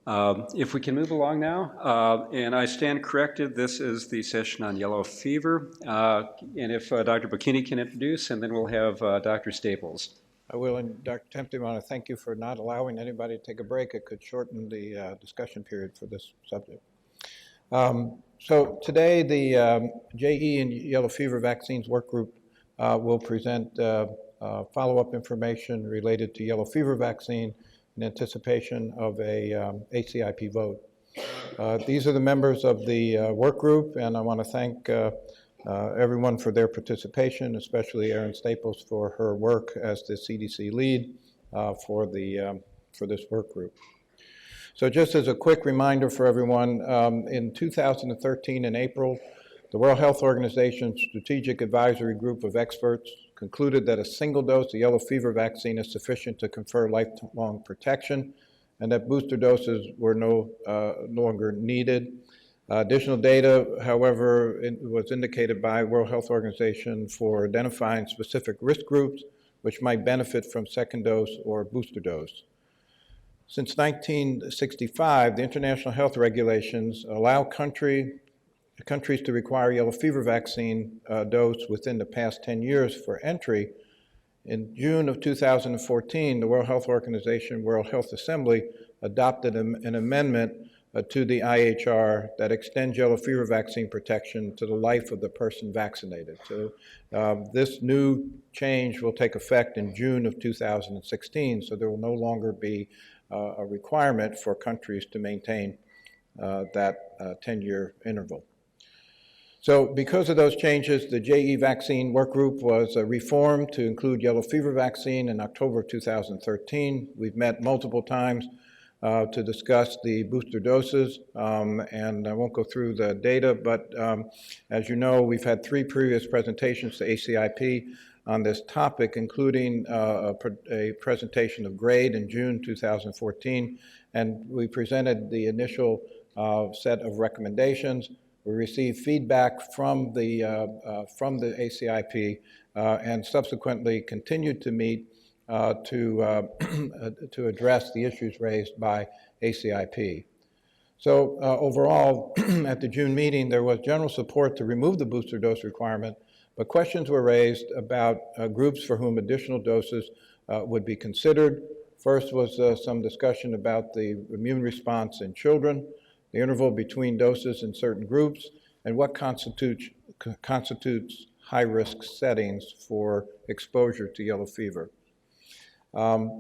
If we can move along now, and I stand corrected, this is the session on yellow fever. And if Dr. Bocchini can introduce, and then we'll have Dr. Staples. I will, and Dr. Tempty, I want to thank you for not allowing anybody to take a break. It could shorten the discussion period for this subject. So today, the JE and yellow fever vaccines work group will present follow-up information related to yellow fever vaccine in anticipation of a ACIP vote. These are the members of the work group, and I want to thank everyone for their participation, especially Erin Staples for her work as the CDC lead for this work group. So just as a quick reminder for everyone, in 2013 in April, the World Health Organization's Strategic Advisory Group of experts concluded that a single dose of yellow fever vaccine is sufficient to confer lifelong protection and that booster doses were no longer needed. Additional data, however, was indicated by World Health Organization for identifying specific risk groups which might benefit from second dose or booster dose. Since 1965, the international health regulations allow countries to require yellow fever vaccine dose within the past 10 years for entry. In June of 2014, the World Health Organization World Health Assembly adopted an amendment to the IHR that extends yellow fever vaccine protection to the life of the person vaccinated. So this new change will take effect in June of 2016, so there will no longer be a requirement for countries to maintain that 10-year interval. So because of those changes, the JE vaccine work group was reformed to include yellow fever vaccine in October 2013. We've met multiple times to discuss the booster doses, and I won't go through the data, but as you know, we've had 3 previous presentations to ACIP on this topic, including a presentation of GRADE in June 2014, and we presented the initial set of recommendations. We received feedback from the ACIP and subsequently continued to meet to address the issues raised by ACIP. So overall, at the June meeting, there was general support to remove the booster dose requirement, but questions were raised about groups for whom additional doses would be considered. First was some discussion about the immune response in children, the interval between doses in certain groups, and what constitutes high-risk settings for exposure to yellow fever. The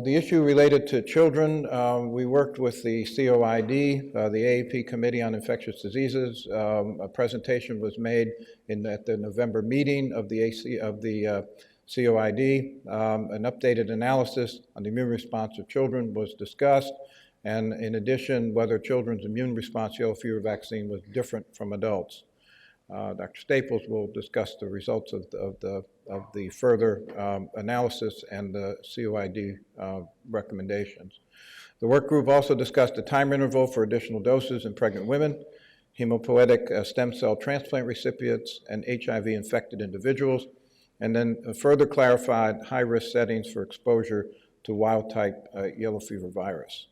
issue related to children, we worked with the COID, the AAP Committee on Infectious Diseases. A presentation was made at the November meeting of the COID. An updated analysis on the immune response of children was discussed, and in addition, whether children's immune response to yellow fever vaccine was different from adults. Dr. Staples will discuss the results of the further analysis and the COID recommendations. The work group also discussed the time interval for additional doses in pregnant women, hematopoietic stem cell transplant recipients, and HIV-infected individuals, and then further clarified high-risk settings for exposure to wild-type yellow fever virus.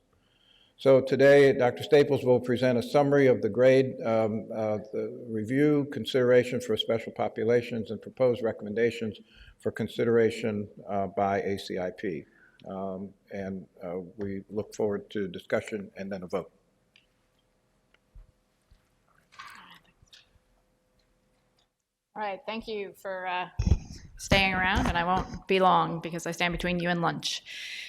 So today, Dr. Staples will present a summary of the GRADE the review, consideration for special populations, and proposed recommendations for consideration by ACIP. We look forward to discussion and then a vote. All right, thank you for staying around, and I won't be long because I stand between you and lunch.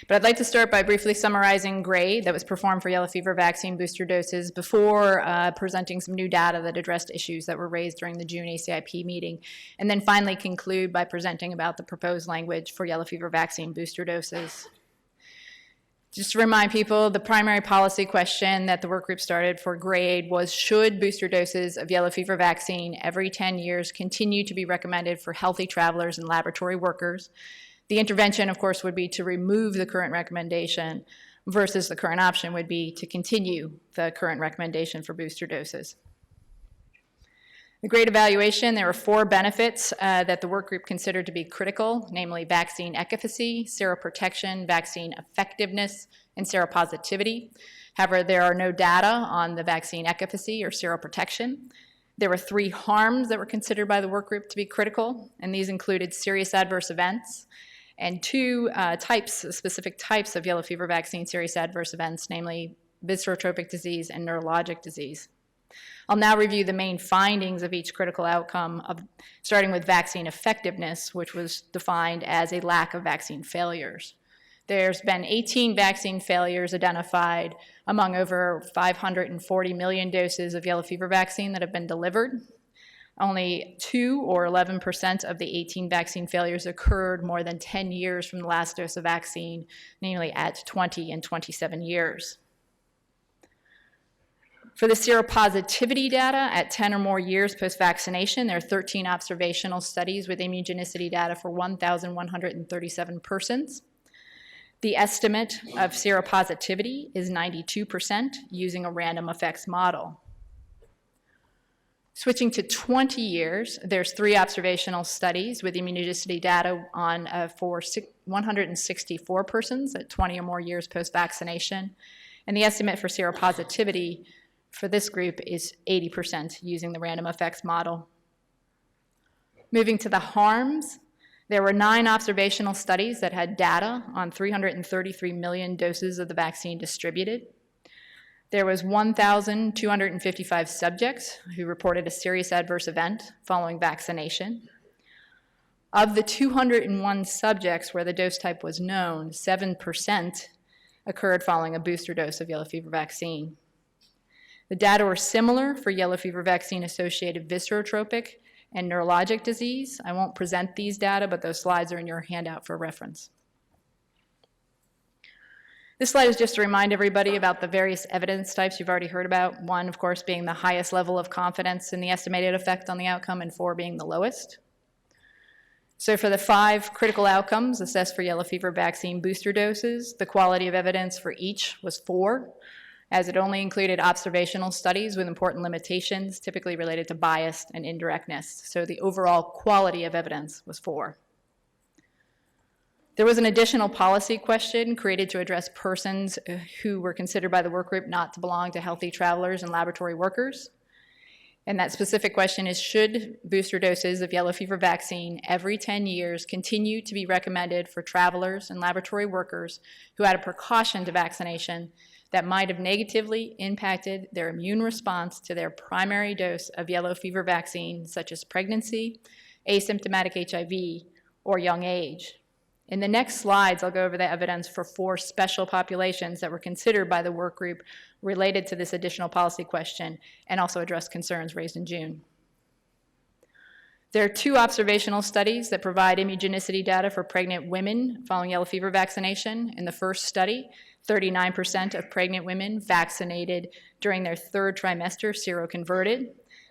But I'd like to start by briefly summarizing GRADE that was performed for yellow fever vaccine booster doses before presenting some new data that addressed issues that were raised during the June ACIP meeting, and then finally conclude by presenting about the proposed language for yellow fever vaccine booster doses. Just to remind people, the primary policy question that the work group started for GRADE was, should booster doses of yellow fever vaccine every 10 years continue to be recommended for healthy travelers and laboratory workers? The intervention, of course, would be to remove the current recommendation, versus the current option would be to continue the current recommendation for booster doses. The grade evaluation, there were 4 benefits that the work group considered to be critical, namely vaccine efficacy, seroprotection, vaccine effectiveness, and seropositivity. However, there are no data on the vaccine efficacy or seroprotection. There were 3 harms that were considered by the work group to be critical, and these included serious adverse events and 2 specific types of yellow fever vaccine serious adverse events, namely viscerotropic disease and neurologic disease. I'll now review the main findings of each critical outcome, starting with vaccine effectiveness, which was defined as a lack of vaccine failures. There's been 18 vaccine failures identified among over 540 million doses of yellow fever vaccine that have been delivered. Only 2 or 11% of the 18 vaccine failures occurred more than 10 years from the last dose of vaccine, namely at 20 and 27 years. For the seropositivity data at 10 or more years post-vaccination, there are 13 observational studies with immunogenicity data for 1,137 persons. The estimate of seropositivity is 92% using a random effects model. Switching to 20 years, there's 3 observational studies with immunogenicity data on for 164 persons at 20 or more years post-vaccination. And the estimate for seropositivity for this group is 80% using the random effects model. Moving to the harms, there were 9 observational studies that had data on 333 million doses of the vaccine distributed. There was 1,255 subjects who reported a serious adverse event following vaccination. Of the 201 subjects where the dose type was known, 7% occurred following a booster dose of yellow fever vaccine. The data were similar for yellow fever vaccine-associated viscerotropic and neurologic disease. I won't present these data, but those slides are in your handout for reference. This slide is just to remind everybody about the various evidence types you've already heard about. 1, of course, being the highest level of confidence in the estimated effect on the outcome, and 4 being the lowest. So for the 5 critical outcomes assessed for yellow fever vaccine booster doses, the quality of evidence for each was 4, as it only included observational studies with important limitations, typically related to bias and indirectness. So the overall quality of evidence was 4. There was an additional policy question created to address persons who were considered by the work group not to belong to healthy travelers and laboratory workers. And that specific question is, should booster doses of yellow fever vaccine every 10 years continue to be recommended for travelers and laboratory workers who had a precaution to vaccination that might have negatively impacted their immune response to their primary dose of yellow fever vaccine, such as pregnancy, asymptomatic HIV, or young age? In the next slides, I'll go over the evidence for 4 special populations that were considered by the work group related to this additional policy question, and also address concerns raised in June. There are 2 observational studies that provide immunogenicity data for pregnant women following yellow fever vaccination. In the first study, 39% of pregnant women vaccinated during their 3rd trimester seroconverted.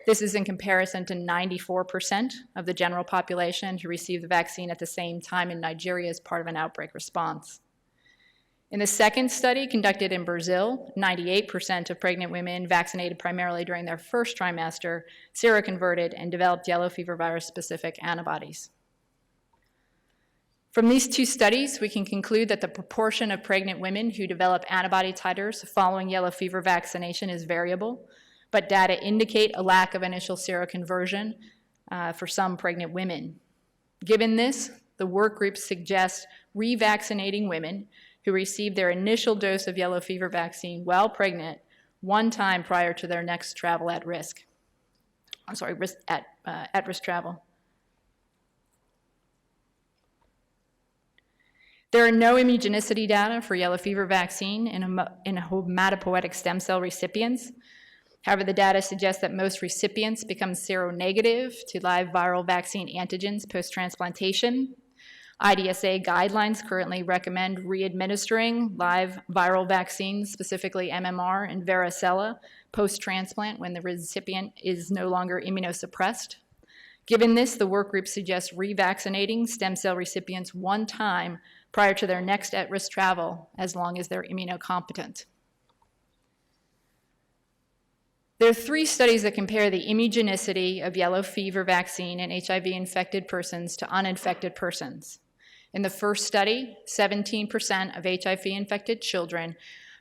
This is in comparison to 94% of the general population who received the vaccine at the same time in Nigeria as part of an outbreak response. In the second study, conducted in Brazil, 98% of pregnant women vaccinated primarily during their 1st trimester seroconverted and developed yellow fever virus-specific antibodies. From these 2 studies, we can conclude that the proportion of pregnant women who develop antibody titers following yellow fever vaccination is variable, but data indicate a lack of initial seroconversion for some pregnant women. Given this, the work group suggests revaccinating women who received their initial dose of yellow fever vaccine while pregnant 1 time prior to their next travel at risk. At-risk travel. There are no immunogenicity data for yellow fever vaccine in hematopoietic stem cell recipients. However, the data suggests that most recipients become seronegative to live viral vaccine antigens post-transplantation. IDSA guidelines currently recommend re-administering live viral vaccines, specifically MMR and varicella, post-transplant when the recipient is no longer immunosuppressed. Given this, the work group suggests revaccinating stem cell recipients 1 time prior to their next at-risk travel, as long as they're immunocompetent. There are 3 studies that compare the immunogenicity of yellow fever vaccine in HIV-infected persons to uninfected persons. In the first study, 17% of HIV-infected children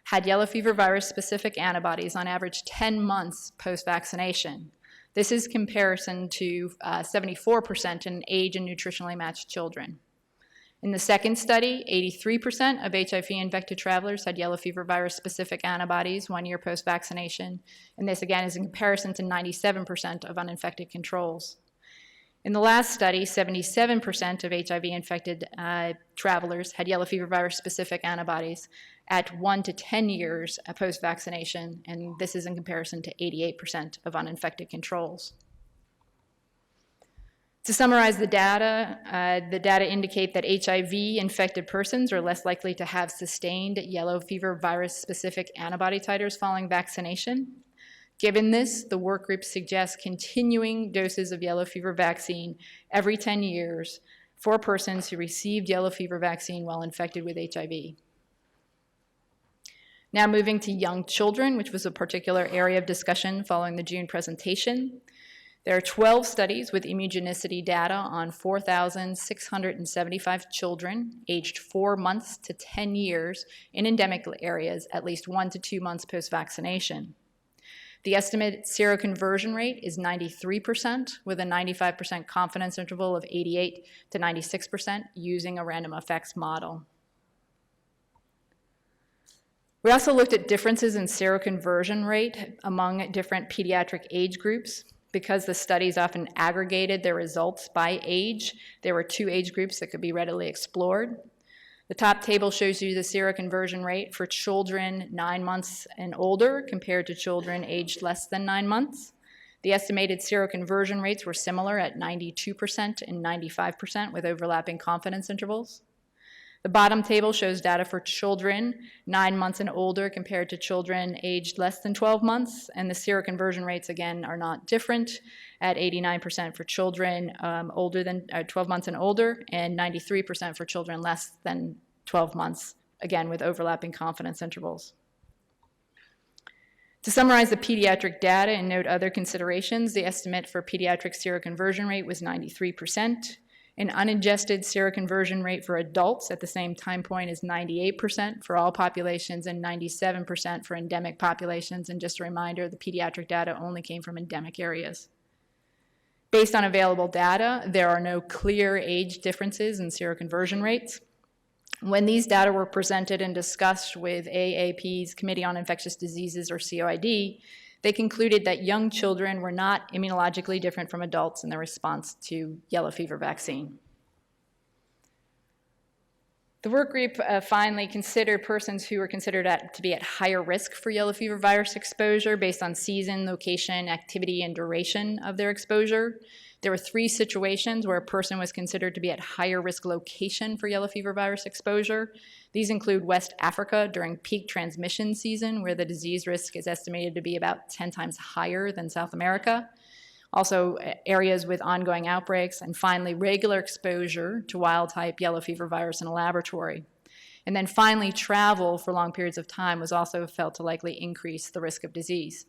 had yellow fever virus-specific antibodies on average 10 months post-vaccination. This is comparison to 74% in age and nutritionally matched children. In the second study, 83% of HIV-infected travelers had yellow fever virus-specific antibodies 1 year post-vaccination, and this again is in comparison to 97% of uninfected controls. In the last study, 77% of HIV-infected travelers had yellow fever virus-specific antibodies at 1 to 10 years post-vaccination, and this is in comparison to 88% of uninfected controls. To summarize the data indicate that HIV-infected persons are less likely to have sustained yellow fever virus-specific antibody titers following vaccination. Given this, the work group suggests continuing doses of yellow fever vaccine every 10 years for persons who received yellow fever vaccine while infected with HIV. Now moving to young children, which was a particular area of discussion following the June presentation. There are 12 studies with immunogenicity data on 4,675 children aged 4 months to 10 years in endemic areas at least 1 to 2 months post-vaccination. The estimated seroconversion rate is 93% with a 95% confidence interval of 88 to 96% using a random effects model. We also looked at differences in seroconversion rate among different pediatric age groups. Because the studies often aggregated their results by age, there were 2 age groups that could be readily explored. The top table shows you the seroconversion rate for children 9 months and older compared to children aged less than 9 months. The estimated seroconversion rates were similar at 92% and 95% with overlapping confidence intervals. The bottom table shows data for children 9 months and older compared to children aged less than 12 months, and the seroconversion rates, again, are not different at 89% for children older than 12 months and older, and 93% for children less than 12 months, again, with overlapping confidence intervals. To summarize the pediatric data and note other considerations, the estimate for pediatric seroconversion rate was 93%. An unadjusted seroconversion rate for adults at the same time point is 98% for all populations and 97% for endemic populations. And just a reminder, the pediatric data only came from endemic areas. Based on available data, there are no clear age differences in seroconversion rates. When these data were presented and discussed with AAP's Committee on Infectious Diseases, or COID, they concluded that young children were not immunologically different from adults in their response to yellow fever vaccine. The work group finally considered persons who were considered to be at higher risk for yellow fever virus exposure based on season, location, activity, and duration of their exposure. There were 3 situations where a person was considered to be at higher risk location for yellow fever virus exposure. These include West Africa during peak transmission season, where the disease risk is estimated to be about 10 times higher than South America. Also, areas with ongoing outbreaks, and finally, regular exposure to wild-type yellow fever virus in a laboratory. And then finally, travel for long periods of time was also felt to likely increase the risk of disease.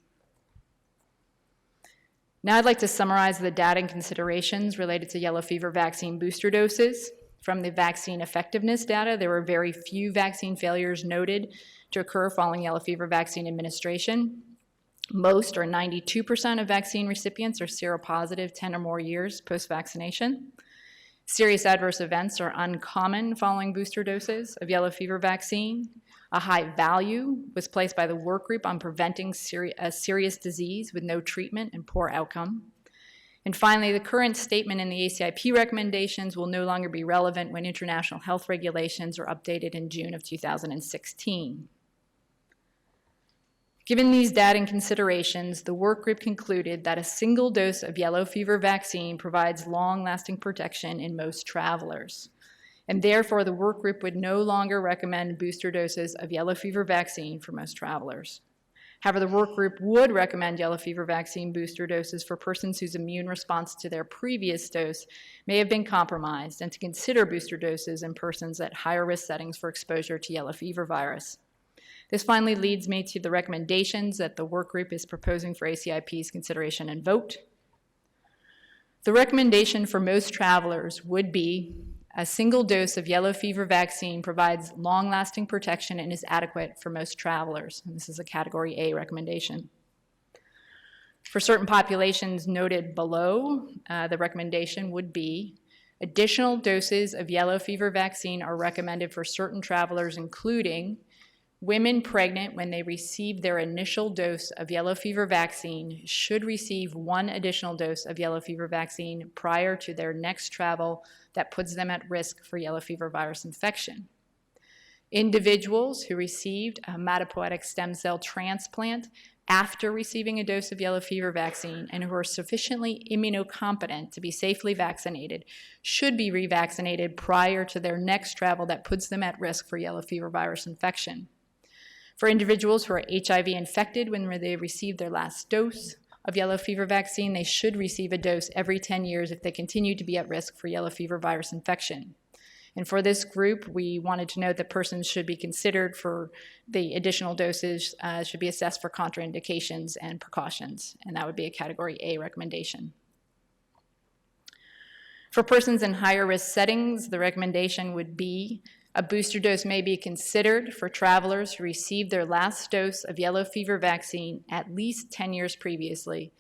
Now I'd like to summarize the data and considerations related to yellow fever vaccine booster doses. From the vaccine effectiveness data, there were very few vaccine failures noted to occur following yellow fever vaccine administration. Most, or 92% of vaccine recipients, are seropositive 10 or more years post-vaccination. Serious adverse events are uncommon following booster doses of yellow fever vaccine. A high value was placed by the work group on preventing serious disease with no treatment and poor outcome. And finally, the current statement in the ACIP recommendations will no longer be relevant when international health regulations are updated in June of 2016. Given these data and considerations, the work group concluded that a single dose of yellow fever vaccine provides long-lasting protection in most travelers. And therefore, the work group would no longer recommend booster doses of yellow fever vaccine for most travelers. However, the work group would recommend yellow fever vaccine booster doses for persons whose immune response to their previous dose may have been compromised, and to consider booster doses in persons at higher risk settings for exposure to yellow fever virus. This finally leads me to the recommendations that the work group is proposing for ACIP's consideration and vote. The recommendation for most travelers would be a single dose of yellow fever vaccine provides long-lasting protection and is adequate for most travelers. And this is a Category A recommendation. For certain populations noted below, the recommendation would be additional doses of yellow fever vaccine are recommended for certain travelers, including women pregnant when they receive their initial dose of yellow fever vaccine should receive 1 additional dose of yellow fever vaccine prior to their next travel that puts them at risk for yellow fever virus infection. Individuals who received a hematopoietic stem cell transplant after receiving a dose of yellow fever vaccine and who are sufficiently immunocompetent to be safely vaccinated should be revaccinated prior to their next travel that puts them at risk for yellow fever virus infection. For individuals who are HIV infected when they receive their last dose of yellow fever vaccine, they should receive a dose every 10 years if they continue to be at risk for yellow fever virus infection. And for this group, we wanted to note that persons should be considered for the additional doses, should be assessed for contraindications and precautions, and that would be a Category A recommendation. For persons in higher risk settings, the recommendation would be a booster dose may be considered for travelers who received their last dose of yellow fever vaccine at least 10 years previously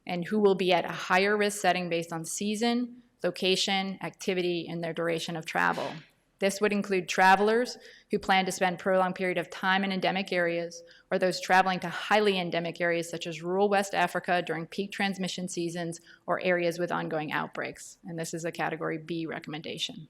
and who will be at a higher risk setting based on season, location, activity, and their duration of travel. This would include travelers who plan to spend a prolonged period of time in endemic areas or those traveling to highly endemic areas such as rural West Africa during peak transmission seasons or areas with ongoing outbreaks. And this is a Category B recommendation.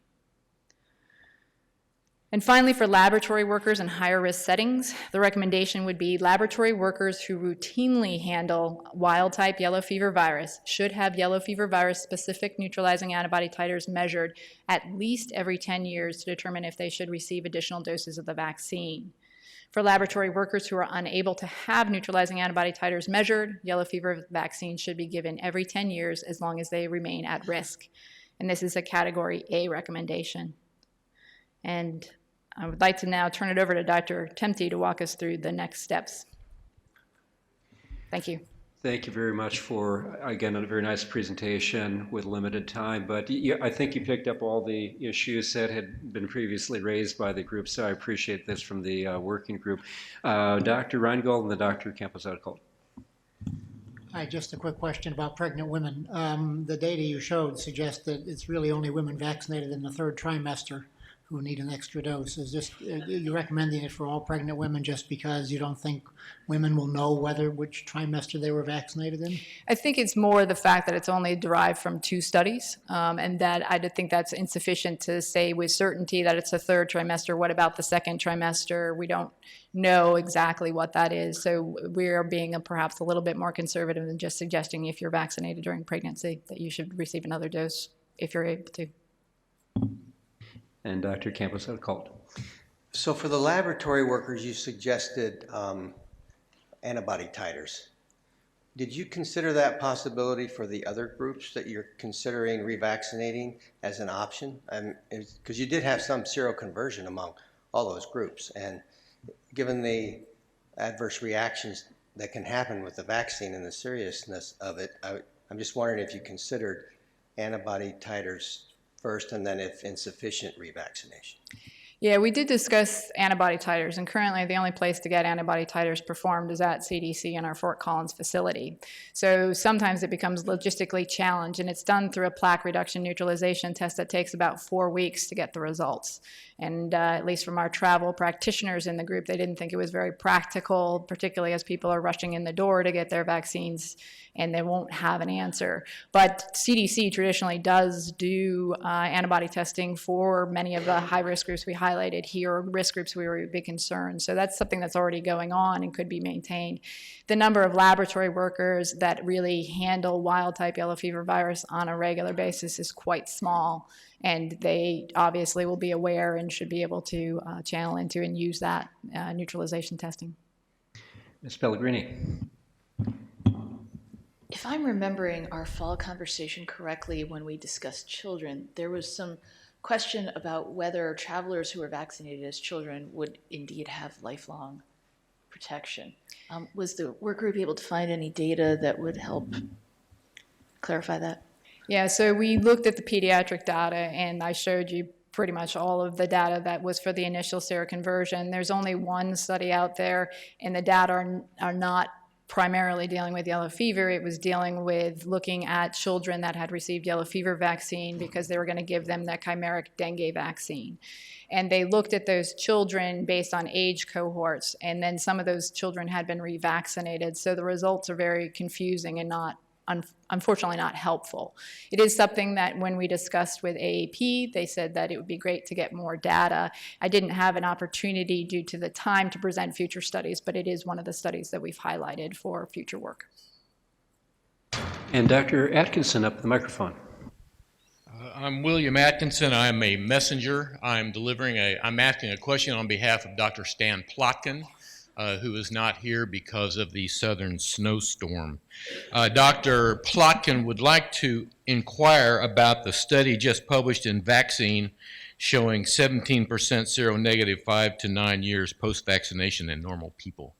And finally, for laboratory workers in higher risk settings, the recommendation would be laboratory workers who routinely handle wild-type yellow fever virus should have yellow fever virus-specific neutralizing antibody titers measured at least every 10 years to determine if they should receive additional doses of the vaccine. For laboratory workers who are unable to have neutralizing antibody titers measured, yellow fever vaccine should be given every 10 years as long as they remain at risk. And this is a Category A recommendation. And I would like to now turn it over to Dr. Temte to walk us through the next steps. Thank you. Thank you very much for, again, a very nice presentation with limited time, but I think you picked up all the issues that had been previously raised by the group, so I appreciate this from the working group. Dr. Reingold and then Dr. Campos-Outcalt. Hi, just a quick question about pregnant women. The data you showed suggests that it's really only women vaccinated in the 3rd trimester who need an extra dose. Is this, you're recommending it for all pregnant women just because you don't think women will know which trimester they were vaccinated in? I think it's more the fact that it's only derived from 2 studies, and that I think that's insufficient to say with certainty that it's the 3rd trimester. What about the 2nd trimester? We don't know exactly what that is. So we are being perhaps a little bit more conservative than just suggesting if you're vaccinated during pregnancy that you should receive another dose if you're able to. And Dr. Campos-Outcalt. So for the laboratory workers, you suggested antibody titers. Did you consider that possibility for the other groups that you're considering revaccinating as an option? Because you did have some seroconversion among all those groups, and given the adverse reactions that can happen with the vaccine and the seriousness of it, I'm just wondering if you considered antibody titers first, and then if insufficient, revaccination. Yeah, we did discuss antibody titers, and currently the only place to get antibody titers performed is at CDC in our Fort Collins facility. So sometimes it becomes logistically challenged, and it's done through a plaque reduction neutralization test that takes about 4 weeks to get the results. And at least from our travel practitioners in the group, they didn't think it was very practical, particularly as people are rushing in the door to get their vaccines and they won't have an answer. But CDC traditionally does do antibody testing for many of the high-risk groups we highlighted here, or risk groups we were a big concern. So that's something that's already going on and could be maintained. The number of laboratory workers that really handle wild-type yellow fever virus on a regular basis is quite small, and they obviously will be aware and should be able to channel into and use that neutralization testing. Ms. Pellegrini. If I'm remembering our fall conversation correctly when we discussed children, there was some question about whether travelers who were vaccinated as children would indeed have lifelong protection. Was the work group able to find any data that would help clarify that? Yeah, so we looked at the pediatric data, and I showed you pretty much all of the data that was for the initial seroconversion. There's only one study out there, and the data are not primarily dealing with yellow fever. It was dealing with looking at children that had received yellow fever vaccine because they were going to give them that chimeric dengue vaccine. And they looked at those children based on age cohorts, and then some of those children had been revaccinated. So the results are very confusing and not, unfortunately, not helpful. It is something that when we discussed with AAP, they said that it would be great to get more data. I didn't have an opportunity due to the time to present future studies, but it is one of the studies that we've highlighted for future work. And Dr. Atkinson, up at the microphone. I'm William Atkinson. I'm a messenger. I'm asking a question on behalf of Dr. Stan Plotkin, who is not here because of the southern snowstorm. Dr. Plotkin would like to inquire about the study just published in Vaccine showing 17% seronegative 5 to 9 years post-vaccination in normal people.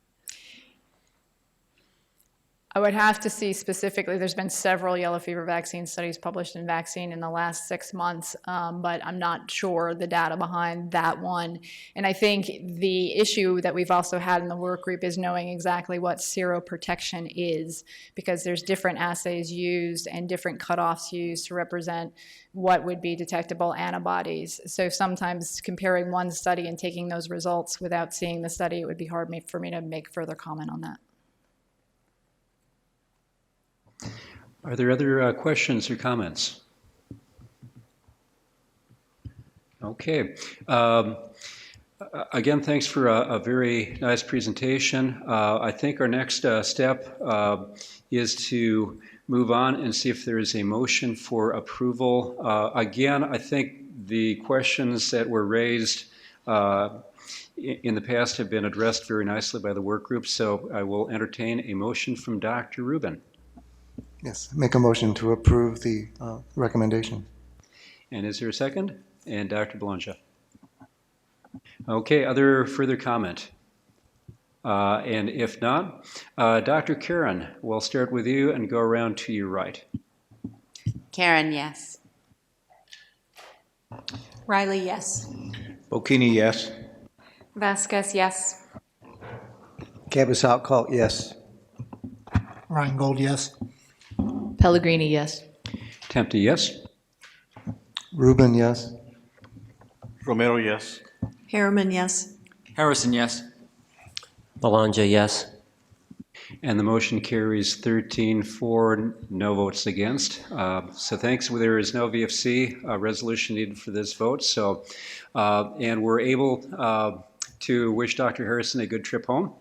I would have to see specifically, there's been several yellow fever vaccine studies published in Vaccine in the last 6 months, but I'm not sure the data behind that one. And I think the issue that we've also had in the work group is knowing exactly what seroprotection is, because there's different assays used and different cutoffs used to represent what would be detectable antibodies. So sometimes comparing one study and taking those results without seeing the study, it would be hard for me to make further comment on that. Are there other questions or comments? Okay. Again, thanks for a very nice presentation. I think our next step is to move on and see if there is a motion for approval. Again, I think the questions that were raised in the past have been addressed very nicely by the work group, so I will entertain a motion from Dr. Rubin. Yes, make a motion to approve the recommendation. And is there a second? And Dr. Bologna. Okay, other further comment? And if not, Dr. Karen, we'll start with you and go around to your right. Karen, yes. Riley, yes. Bocchini, yes. Vasquez, yes. Cabas-Outcalt, yes. Reingold, yes. Pellegrini, yes. Tempte, yes. Rubin, yes. Romero, yes. Harriman, yes. Harrison, yes. Bologna, yes. And the motion carries 13 for, no votes against. So thanks. There is no VFC resolution needed for this vote. So, and we're able to wish Dr. Harrison a good trip home.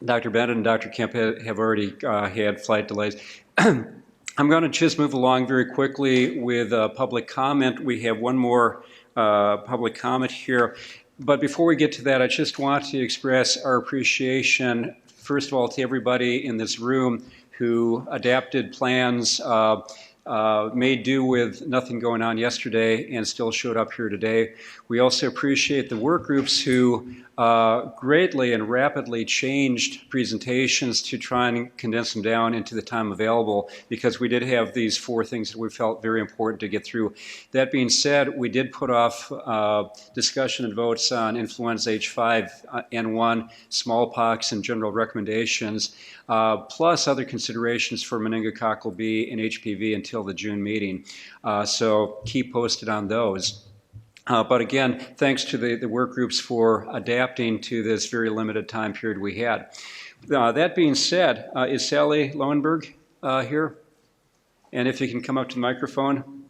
Dr. Bennett and Dr. Kemp have already had flight delays. I'm going to just move along very quickly with public comment. We have one more public comment here. But before we get to that, I just want to express our appreciation, first of all, to everybody in this room who adapted plans, made do with nothing going on yesterday and still showed up here today. We also appreciate the work groups who greatly and rapidly changed presentations to try and condense them down into the time available, because we did have these 4 things that we felt very important to get through. That being said, we did put off discussion and votes on influenza H5N1, smallpox, and general recommendations, plus other considerations for meningococcal B and HPV until the June meeting. So keep posted on those. But again, thanks to the work groups for adapting to this very limited time period we had. That being said, is Sally Lowenberg here? And if you can come up to the microphone.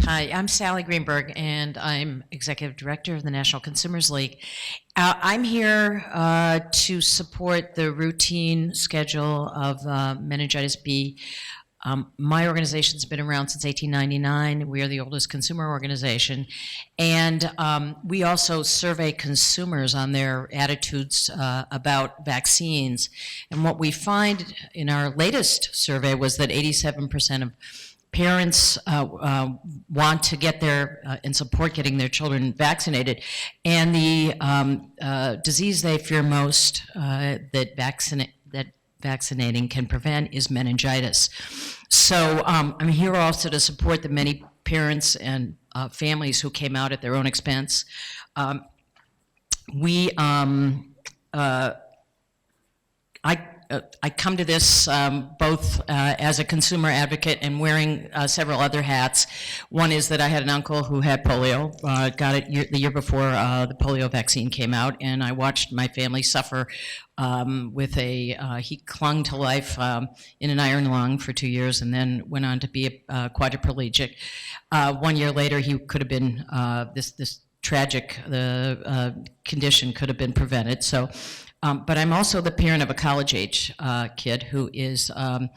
Hi, I'm Sally Greenberg, and I'm Executive Director of the National Consumers League. I'm here to support the routine schedule of meningitis B. My organization's been around since 1899. We are the oldest consumer organization. And we also survey consumers on their attitudes about vaccines. And what we find in our latest survey was that 87% of parents want to get and support getting their children vaccinated. And the disease they fear most that vaccinating can prevent is meningitis. So I'm here also to support the many parents and families who came out at their own expense. I come to this both as a consumer advocate and wearing several other hats. One is that I had an uncle who had polio, got it the year before the polio vaccine came out, and I watched my family suffer with he clung to life in an iron lung for 2 years and then went on to be a quadriplegic. 1 year later, he could have been, this tragic condition could have been prevented. So. But I'm also the parent of a college-age kid who is a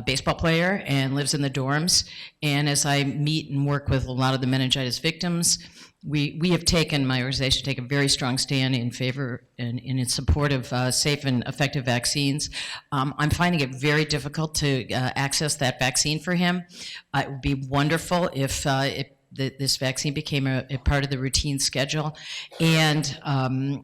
baseball player and lives in the dorms. And as I meet and work with a lot of the meningitis victims, we have taken, my organization, take a very strong stand in favor and in support of safe and effective vaccines. I'm finding it very difficult to access that vaccine for him. It would be wonderful if this vaccine became a part of the routine schedule, and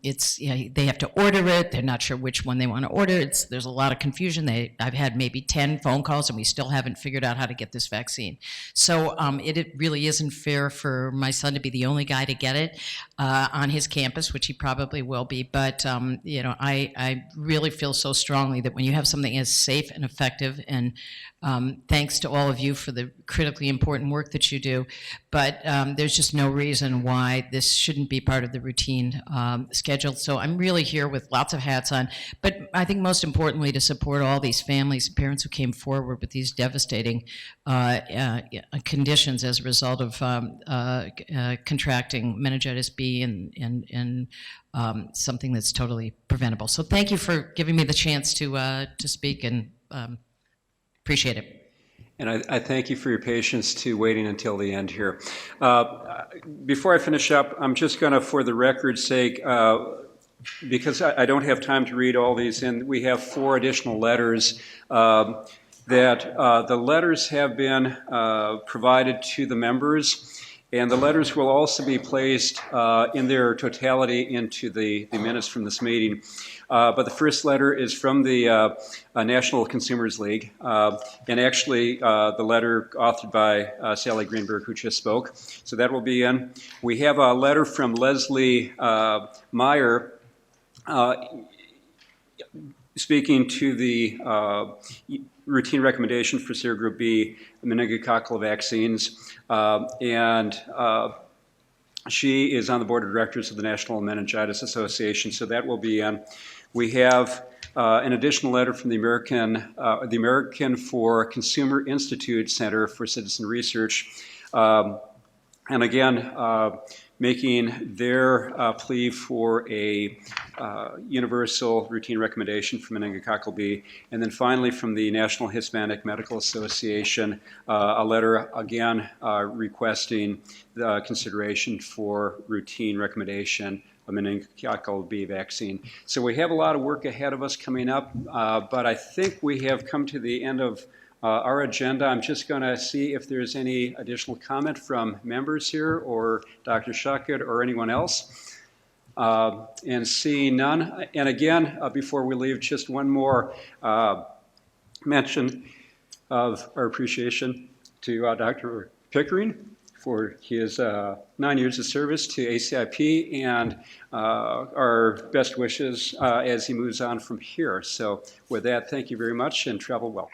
they have to order it. They're not sure which one they want to order. There's a lot of confusion. I've had maybe 10 phone calls, and we still haven't figured out how to get this vaccine. So it really isn't fair for my son to be the only guy to get it on his campus, which he probably will be. But I really feel so strongly that when you have something as safe and effective, and thanks to all of you for the critically important work that you do, but there's just no reason why this shouldn't be part of the routine schedule. So I'm really here with lots of hats on, but I think most importantly to support all these families and parents who came forward with these devastating conditions as a result of contracting meningitis B and something that's totally preventable. So thank you for giving me the chance to speak, and appreciate it. And I thank you for your patience to waiting until the end here. Before I finish up, I'm just going to, for the record's sake, because I don't have time to read all these, and we have 4 additional letters, that the letters have been provided to the members, and the letters will also be placed in their totality into the minutes from this meeting. But the first letter is from the National Consumers League, and actually the letter authored by Sally Greenberg, who just spoke. So that will be in. We have a letter from Leslie Meyer speaking to the routine recommendation for serogroup B meningococcal vaccines, and she is on the board of directors of the National Meningitis Association, so that will be in. We have an additional letter from the American for Consumer Institute Center for Citizen Research, and again, making their plea for a universal routine recommendation for meningococcal B. And then finally, from the National Hispanic Medical Association, a letter again requesting the consideration for routine recommendation of meningococcal B vaccine. So we have a lot of work ahead of us coming up, but I think we have come to the end of our agenda. I'm just going to see if there's any additional comment from members here, or Dr. Schuckert, or anyone else. And see none. And again, before we leave, just one more mention of our appreciation to Dr. Pickering for his 9 years of service to ACIP, and our best wishes as he moves on from here. So with that, thank you very much, and travel well.